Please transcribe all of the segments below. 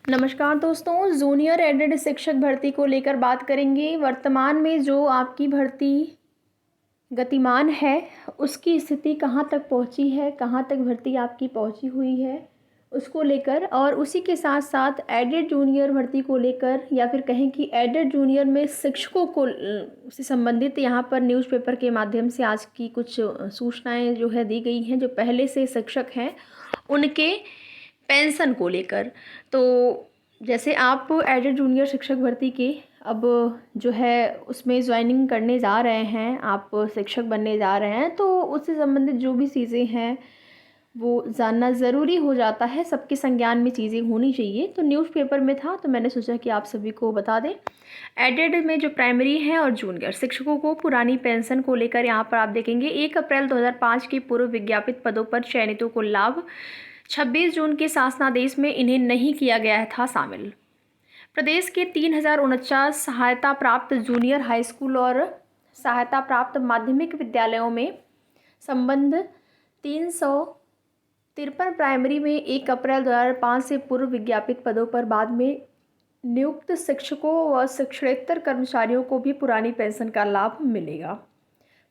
नमस्कार दोस्तों, junior added शिक्षक भर्ती को लेकर बात करेंगे। वर्तमान में जो आपकी भर्ती गतिमान है उसकी स्थिति कहाँ तक पहुँची है, कहाँ तक भर्ती आपकी पहुँची हुई है उसको लेकर, और उसी के साथ साथ एडेड जूनियर भर्ती को लेकर या फिर कहें कि एडेड जूनियर में शिक्षकों को से संबंधित यहाँ पर न्यूज़पेपर के माध्यम से आज की कुछ सूचनाएं जो है दी गई हैं। जो पहले से शिक्षक हैं उनके पेंशन को लेकर। तो जैसे आप एडेड जूनियर शिक्षक भर्ती के अब जो है उसमें ज्वाइनिंग करने जा रहे हैं, आप शिक्षक बनने जा रहे हैं, तो उससे संबंधित जो भी चीज़ें हैं वो जानना ज़रूरी हो जाता है। सबके संज्ञान में चीज़ें होनी चाहिए। तो न्यूज़पेपर में था तो मैंने सोचा कि आप सभी को बता दें। एडेड में जो प्राइमरी हैं और जूनियर शिक्षकों को पुरानी पेंशन को लेकर यहाँ पर आप देखेंगे 1 अप्रैल 2005 के पूर्व विज्ञापित पदों पर चयनितों को लाभ, 26 जून के शासनादेश में इन्हें नहीं किया गया था शामिल। प्रदेश के 3049 सहायता प्राप्त जूनियर हाई स्कूल और सहायता प्राप्त माध्यमिक विद्यालयों में संबंध 353 प्राइमरी में 1 अप्रैल 2005 से पूर्व विज्ञापित पदों पर बाद में नियुक्त शिक्षकों व शिक्षणेतर कर्मचारियों को भी पुरानी पेंशन का लाभ मिलेगा।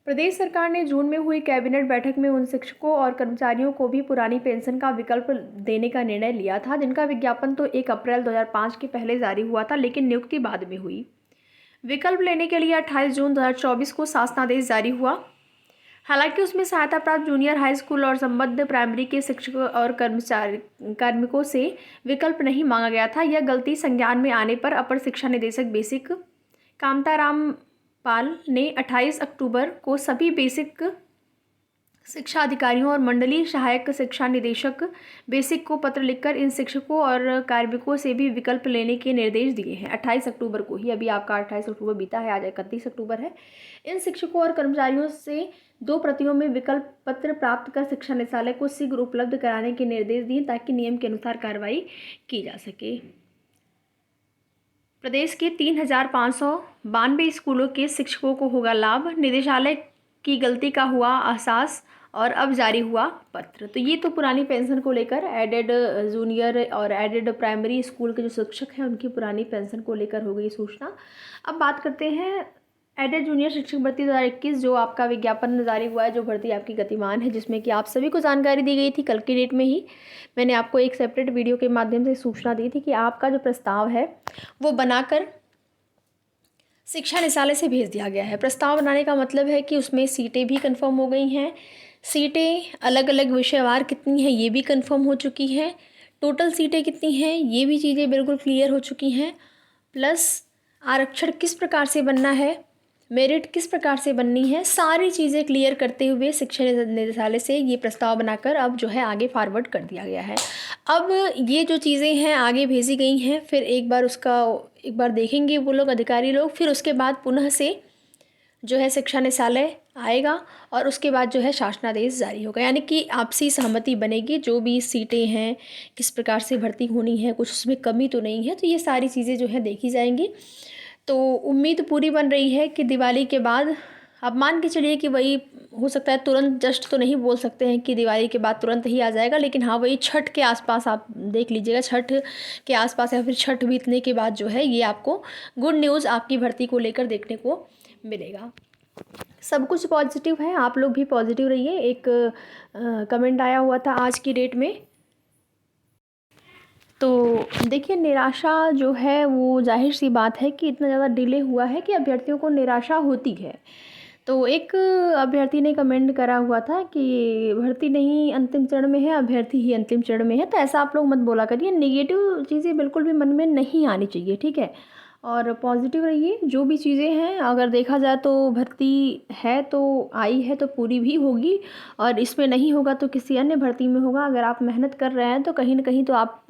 प्रदेश सरकार ने जून में हुई कैबिनेट बैठक में उन शिक्षकों और कर्मचारियों को भी पुरानी पेंशन का विकल्प देने का निर्णय लिया था जिनका विज्ञापन तो 1 अप्रैल 2005 के पहले जारी हुआ था, लेकिन नियुक्ति बाद में हुई। विकल्प लेने के लिए 28 जून 2024 को शासनादेश जारी हुआ। हालांकि उसमें सहायता प्राप्त जूनियर हाई स्कूल और संबद्ध प्राइमरी के शिक्षकों और कार्मिकों से विकल्प नहीं मांगा गया था। यह गलती संज्ञान में आने पर अपर शिक्षा निदेशक बेसिक कामताराम पाल ने 28 अक्टूबर को सभी बेसिक शिक्षा अधिकारियों और मंडलीय सहायक शिक्षा निदेशक बेसिक को पत्र लिखकर इन शिक्षकों और कार्मिकों से भी विकल्प लेने के निर्देश दिए हैं। 28 अक्टूबर को ही, अभी आपका 28 अक्टूबर बीता है, आज 31 अक्टूबर है। इन शिक्षकों और कर्मचारियों से 2 प्रतियों में विकल्प पत्र प्राप्त कर शिक्षा निदेशालय को शीघ्र उपलब्ध कराने के निर्देश दिए ताकि नियम के अनुसार कार्रवाई की जा सके। प्रदेश के 3592 स्कूलों के शिक्षकों को होगा लाभ, निदेशालय की गलती का हुआ एहसास और अब जारी हुआ पत्र। तो ये तो पुरानी पेंशन को लेकर एडेड जूनियर और एडेड प्राइमरी स्कूल के जो शिक्षक हैं उनकी पुरानी पेंशन को लेकर हो गई सूचना। अब बात करते हैं एडेड जूनियर शिक्षक भर्ती 2021 जो आपका विज्ञापन जारी हुआ है, जो भर्ती आपकी गतिमान है, जिसमें कि आप सभी को जानकारी दी गई थी। कल की डेट में ही मैंने आपको एक सेपरेट वीडियो के माध्यम से सूचना दी थी कि आपका जो प्रस्ताव है वो बनाकर शिक्षा निदेशालय से भेज दिया गया है। प्रस्ताव बनाने का मतलब है कि उसमें सीटें भी कंफर्म हो गई हैं, सीटें अलग अलग विषयवार कितनी हैं ये भी कंफर्म हो चुकी हैं, टोटल सीटें कितनी हैं ये भी चीज़ें बिल्कुल क्लियर हो चुकी हैं, प्लस आरक्षण किस प्रकार से बनना है, मेरिट किस प्रकार से बननी है, सारी चीज़ें क्लियर करते हुए शिक्षा निदेशालय से ये प्रस्ताव बनाकर अब जो है आगे फॉरवर्ड कर दिया गया है। अब ये जो चीज़ें हैं आगे भेजी गई हैं, फिर एक बार देखेंगे वो लोग अधिकारी लोग, फिर उसके बाद पुनः से जो है शिक्षा निदेशालय आएगा और उसके बाद जो है शासनादेश जारी होगा, यानी कि आपसी सहमति बनेगी। जो भी सीटें हैं किस प्रकार से भर्ती होनी है, कुछ उसमें कमी तो नहीं है, तो ये सारी चीज़ें जो है देखी जाएंगी। तो उम्मीद पूरी बन रही है कि दिवाली के बाद, अब मान के चलिए कि वही हो सकता है तुरंत, जस्ट तो नहीं बोल सकते हैं कि दिवाली के बाद तुरंत ही आ जाएगा, लेकिन हाँ वही छठ के आसपास आप देख लीजिएगा, छठ के आसपास या फिर छठ बीतने के बाद जो है ये आपको गुड न्यूज़ आपकी भर्ती को लेकर देखने को मिलेगा। सब कुछ पॉजिटिव है, आप लोग भी पॉजिटिव रहिए। एक कमेंट आया हुआ था आज की डेट में, तो देखिए निराशा जो है वो जाहिर सी बात है कि इतना ज़्यादा डिले हुआ है कि अभ्यर्थियों को निराशा होती है। तो एक अभ्यर्थी ने कमेंट करा हुआ था कि भर्ती नहीं अंतिम चरण में है, अभ्यर्थी ही अंतिम चरण में है। तो ऐसा आप लोग मत बोला करिए, नेगेटिव चीज़ें बिल्कुल भी मन में नहीं आनी चाहिए, ठीक है, और पॉजिटिव रहिए। जो भी चीज़ें हैं अगर देखा जाए तो भर्ती है तो आई है तो पूरी भी होगी, और इसमें नहीं होगा तो किसी अन्य भर्ती में होगा। अगर आप मेहनत कर रहे हैं तो कहीं ना कहीं तो आप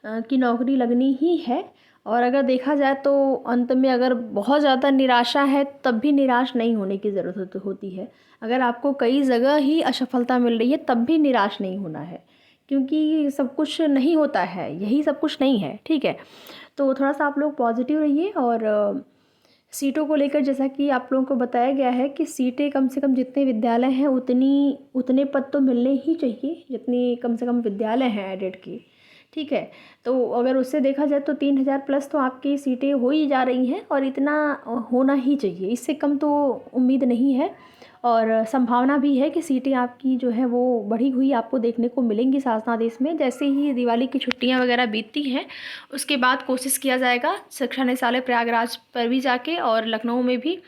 की नौकरी लगनी ही है। और अगर देखा जाए तो अंत में अगर बहुत ज़्यादा निराशा है तब भी निराश नहीं होने की ज़रूरत होती है। अगर आपको कई जगह ही असफलता मिल रही है तब भी निराश नहीं होना है, क्योंकि सब कुछ नहीं होता है, यही सब कुछ नहीं है, ठीक है। तो थोड़ा सा आप लोग पॉजिटिव रहिए। और सीटों को लेकर जैसा कि आप लोगों को बताया गया है कि सीटें कम से कम जितने विद्यालय हैं उतने पद तो मिलने ही चाहिए जितने कम से कम विद्यालय हैं एडेड की, ठीक है। तो अगर उससे देखा जाए तो 3000 प्लस तो आपकी सीटें हो ही जा रही हैं और इतना होना ही चाहिए, इससे कम तो उम्मीद नहीं है। और संभावना भी है कि सीटें आपकी जो है वो बढ़ी हुई आपको देखने को मिलेंगी शासनादेश में। जैसे ही दिवाली की छुट्टियां वगैरह बीतती हैं उसके बाद कोशिश किया जाएगा शिक्षा निदेशालय प्रयागराज पर भी जाके और लखनऊ में भी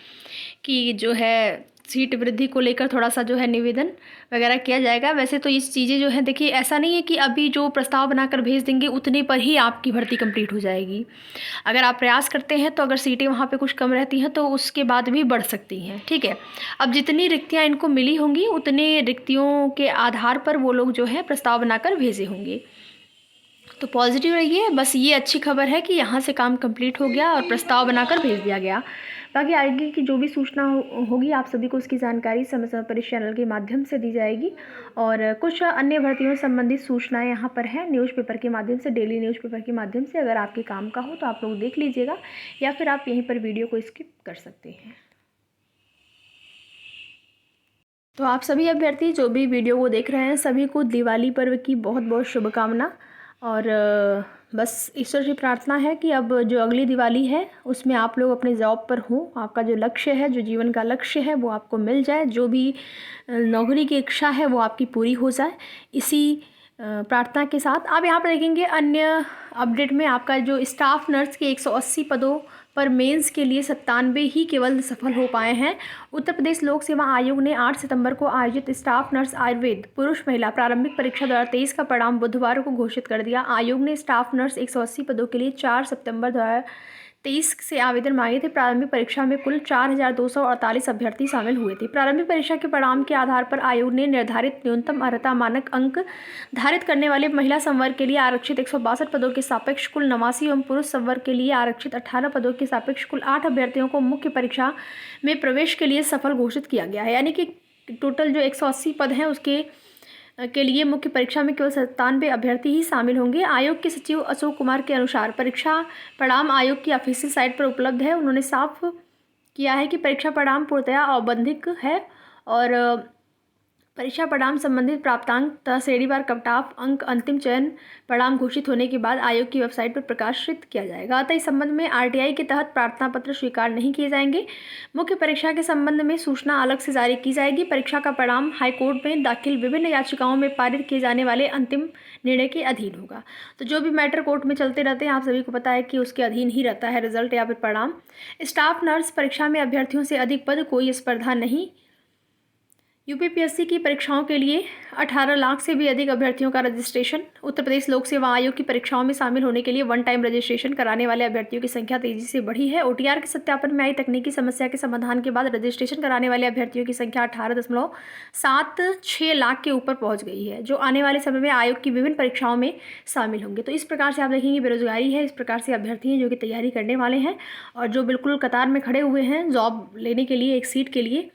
कि जो है सीट वृद्धि को लेकर थोड़ा सा जो है निवेदन वगैरह किया जाएगा। वैसे तो इस चीज़ें जो है देखिए, ऐसा नहीं है कि अभी जो प्रस्ताव बनाकर भेज देंगे उतने पर ही आपकी भर्ती कंप्लीट हो जाएगी। अगर आप प्रयास करते हैं तो अगर सीटें वहाँ पे कुछ कम रहती हैं तो उसके बाद भी बढ़ सकती हैं, ठीक है। अब जितनी रिक्तियाँ इनको मिली होंगी उतने रिक्तियों के आधार पर वो लोग जो है प्रस्ताव बनाकर भेजे होंगे। तो पॉजिटिव रहिए, बस ये अच्छी खबर है कि यहाँ से काम कंप्लीट हो गया और प्रस्ताव बनाकर भेज दिया गया। बाकी आगे की जो भी सूचना होगी आप सभी को उसकी जानकारी समय समय पर इस चैनल के माध्यम से दी जाएगी। और कुछ अन्य भर्तियों संबंधित सूचनाएं यहाँ पर हैं न्यूज़पेपर के माध्यम से, डेली न्यूज़पेपर के माध्यम से। अगर आपके काम का हो तो आप लोग देख लीजिएगा या फिर आप यहीं पर वीडियो को स्किप कर सकते हैं। तो आप सभी अभ्यर्थी जो भी वीडियो को देख रहे हैं सभी को दिवाली पर्व की बहुत बहुत शुभकामना। और बस ईश्वर से प्रार्थना है कि अब जो अगली दिवाली है उसमें आप लोग अपने जॉब पर हों, आपका जो लक्ष्य है, जो जीवन का लक्ष्य है वो आपको मिल जाए, जो भी नौकरी की इच्छा है वो आपकी पूरी हो जाए। इसी प्रार्थना के साथ आप यहाँ पर देखेंगे अन्य अपडेट में आपका जो स्टाफ नर्स के 180 पदों पर मेंस के लिए 97 ही केवल सफल हो पाए हैं। उत्तर प्रदेश लोक सेवा आयोग ने 8 सितंबर को आयोजित स्टाफ नर्स आयुर्वेद पुरुष महिला प्रारंभिक परीक्षा 2023 का परिणाम बुधवार को घोषित कर दिया। आयोग ने स्टाफ नर्स 180 पदों के लिए 4 सितंबर 2023 से आवेदन मांगे थे। प्रारंभिक परीक्षा में कुल 4248 अभ्यर्थी शामिल हुए थे। प्रारंभिक परीक्षा के परिणाम के आधार पर आयोग ने निर्धारित न्यूनतम अर्हता मानक अंक धारित करने वाले महिला संवर्ग के लिए आरक्षित 162 पदों के सापेक्ष कुल 89 एवं पुरुष संवर्ग के लिए आरक्षित 18 पदों के सापेक्ष कुल 8 अभ्यर्थियों को मुख्य परीक्षा में प्रवेश के लिए सफल घोषित किया गया है। यानी कि टोटल जो 180 पद हैं उसके के लिए मुख्य परीक्षा में केवल 97 अभ्यर्थी ही शामिल होंगे। आयोग के सचिव अशोक कुमार के अनुसार परीक्षा परिणाम आयोग की ऑफिशियल साइट पर उपलब्ध है। उन्होंने साफ किया है कि परीक्षा परिणाम पूर्णतया औपबंधिक है और परीक्षा परिणाम संबंधित प्राप्तांक तथा श्रेणीवार कट-ऑफ अंक अंतिम चयन परिणाम घोषित होने के बाद आयोग की वेबसाइट पर प्रकाशित किया जाएगा। अतः इस संबंध में आरटीआई के तहत प्रार्थना पत्र स्वीकार नहीं किए जाएंगे। मुख्य परीक्षा के संबंध में सूचना अलग से जारी की जाएगी। परीक्षा का परिणाम हाईकोर्ट में दाखिल विभिन्न याचिकाओं में पारित किए जाने वाले अंतिम निर्णय के अधीन होगा। तो जो भी मैटर कोर्ट में चलते रहते हैं आप सभी को पता है कि उसके अधीन ही रहता है रिजल्ट या फिर परिणाम। स्टाफ नर्स परीक्षा में अभ्यर्थियों से अधिक पद, कोई स्पर्धा नहीं। यूपीपीएससी की परीक्षाओं के लिए 18 लाख से भी अधिक अभ्यर्थियों का रजिस्ट्रेशन। उत्तर प्रदेश लोक सेवा आयोग की परीक्षाओं में शामिल होने के लिए वन टाइम रजिस्ट्रेशन कराने वाले अभ्यर्थियों की संख्या तेजी से बढ़ी है। ओटीआर के सत्यापन में आई तकनीकी समस्या के समाधान के बाद रजिस्ट्रेशन कराने वाले अभ्यर्थियों की संख्या 18.76 लाख के ऊपर पहुंच गई है, जो आने वाले समय में आयोग की विभिन्न परीक्षाओं में शामिल होंगे। तो इस प्रकार से आप देखेंगे बेरोजगारी है, इस प्रकार से अभ्यर्थी हैं जो कि तैयारी करने वाले हैं और जो बिल्कुल कतार में खड़े हुए हैं जॉब लेने के लिए, एक सीट के लिए।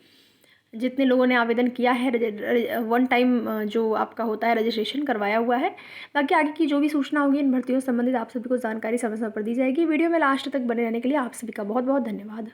जितने लोगों ने आवेदन किया है वन टाइम जो आपका होता है रजिस्ट्रेशन करवाया हुआ है। बाकी आगे की जो भी सूचना होगी इन भर्तियों से संबंधित आप सभी को जानकारी समय समय पर दी जाएगी। वीडियो में लास्ट तक बने रहने के लिए आप सभी का बहुत बहुत धन्यवाद।